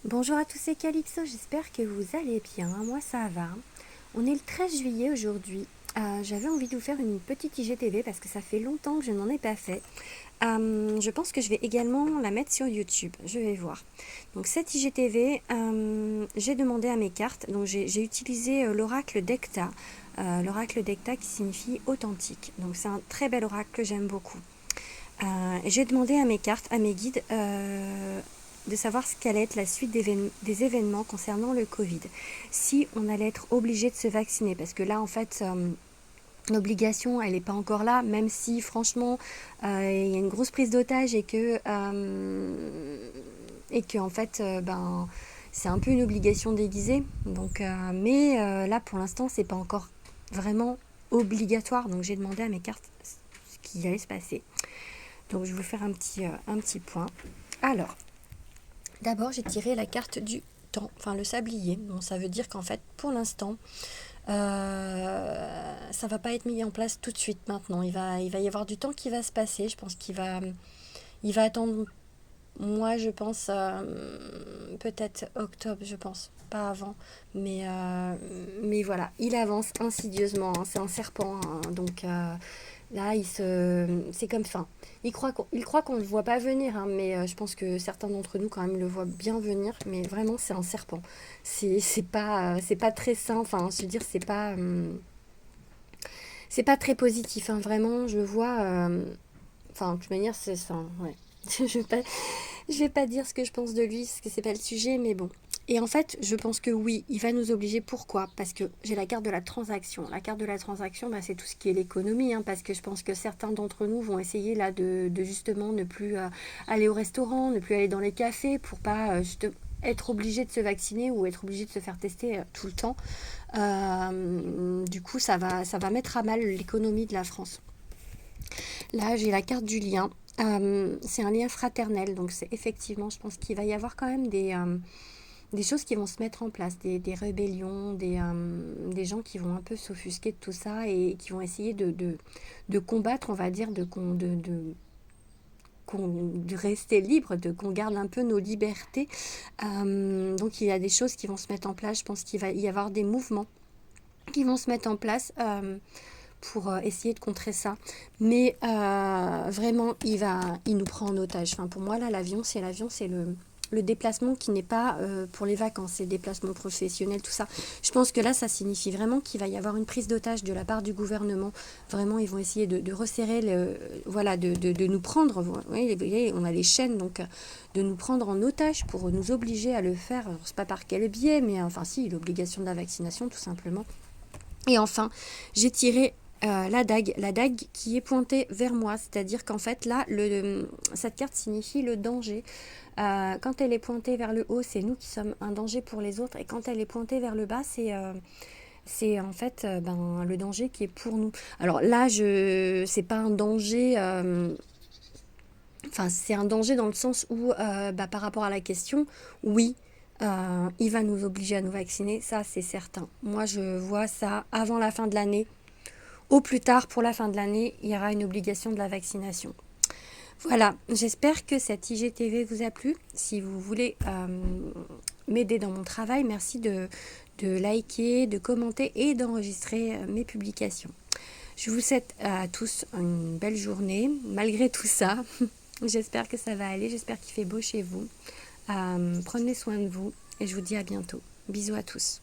Bonjour à tous, c'est Calypso, j'espère que vous allez bien, moi ça va. On est le 13 juillet aujourd'hui. J'avais envie de vous faire une petite IGTV parce que ça fait longtemps que je n'en ai pas fait. Je pense que je vais également la mettre sur YouTube, je vais voir. Donc cette IGTV, j'ai demandé à mes cartes, donc j'ai utilisé l'oracle d'Ecta. L'oracle d'Ecta qui signifie authentique. Donc c'est un très bel oracle que j'aime beaucoup. J'ai demandé à mes cartes, à mes guides, de savoir ce qu'allait être la suite des événements concernant le Covid. Si on allait être obligé de se vacciner, parce que là, en fait, l'obligation, elle n'est pas encore là, même si, franchement, il y a une grosse prise d'otage et que en fait, c'est un peu une obligation déguisée. Donc, mais là, pour l'instant, c'est pas encore vraiment obligatoire. Donc, j'ai demandé à mes cartes ce qui allait se passer. Donc je vais vous faire un petit point. Alors, d'abord j'ai tiré la carte du temps, enfin le sablier. Bon, ça veut dire qu'en fait, pour l'instant, ça va pas être mis en place tout de suite maintenant. Il va y avoir du temps qui va se passer. Je pense il va attendre, moi je pense, peut-être octobre, je pense, pas avant. Mais voilà, il avance insidieusement, hein. C'est un serpent, hein. Donc là, c'est comme fin. Il croit qu'on ne le voit pas venir, hein, mais je pense que certains d'entre nous, quand même, le voient bien venir. Mais vraiment, c'est un serpent. C'est pas très sain. Enfin, je veux dire, c'est pas très positif, hein. Vraiment, je vois. Enfin, de toute manière, c'est ça. Ouais. Je vais pas, je vais pas dire ce que je pense de lui, parce que c'est pas le sujet, mais bon. Et en fait, je pense que oui, il va nous obliger. Pourquoi? Parce que j'ai la carte de la transaction. La carte de la transaction, c'est tout ce qui est l'économie, hein, parce que je pense que certains d'entre nous vont essayer là de justement ne plus aller au restaurant, ne plus aller dans les cafés pour pas être obligé de se vacciner ou être obligé de se faire tester tout le temps. Du coup, ça va mettre à mal l'économie de la France. Là, j'ai la carte du lien. C'est un lien fraternel, donc c'est effectivement, je pense qu'il va y avoir quand même des choses qui vont se mettre en place, des rébellions, des gens qui vont un peu s'offusquer de tout ça et qui vont essayer de combattre, on va dire, de rester libre, qu'on garde un peu nos libertés. Donc il y a des choses qui vont se mettre en place, je pense qu'il va y avoir des mouvements qui vont se mettre en place. Pour essayer de contrer ça. Mais vraiment, il nous prend en otage. Enfin, pour moi, là, l'avion, c'est le déplacement qui n'est pas pour les vacances, c'est le déplacement professionnel, tout ça. Je pense que là, ça signifie vraiment qu'il va y avoir une prise d'otage de la part du gouvernement. Vraiment, ils vont essayer de resserrer, voilà, de nous prendre. Oui, on a les chaînes, donc de nous prendre en otage pour nous obliger à le faire. Alors, c'est pas par quel biais, mais enfin, si, l'obligation de la vaccination, tout simplement. Et enfin, j'ai tiré la dague qui est pointée vers moi, c'est-à-dire qu'en fait là, cette carte signifie le danger. Quand elle est pointée vers le haut, c'est nous qui sommes un danger pour les autres, et quand elle est pointée vers le bas, c'est en fait le danger qui est pour nous. Alors là, c'est pas un danger. Enfin, c'est un danger dans le sens où, par rapport à la question, oui, il va nous obliger à nous vacciner, ça c'est certain. Moi, je vois ça avant la fin de l'année. Au plus tard, pour la fin de l'année, il y aura une obligation de la vaccination. Voilà, j'espère que cette IGTV vous a plu. Si vous voulez m'aider dans mon travail, merci de liker, de commenter et d'enregistrer mes publications. Je vous souhaite à tous une belle journée, malgré tout ça. J'espère que ça va aller, j'espère qu'il fait beau chez vous. Prenez soin de vous et je vous dis à bientôt. Bisous à tous.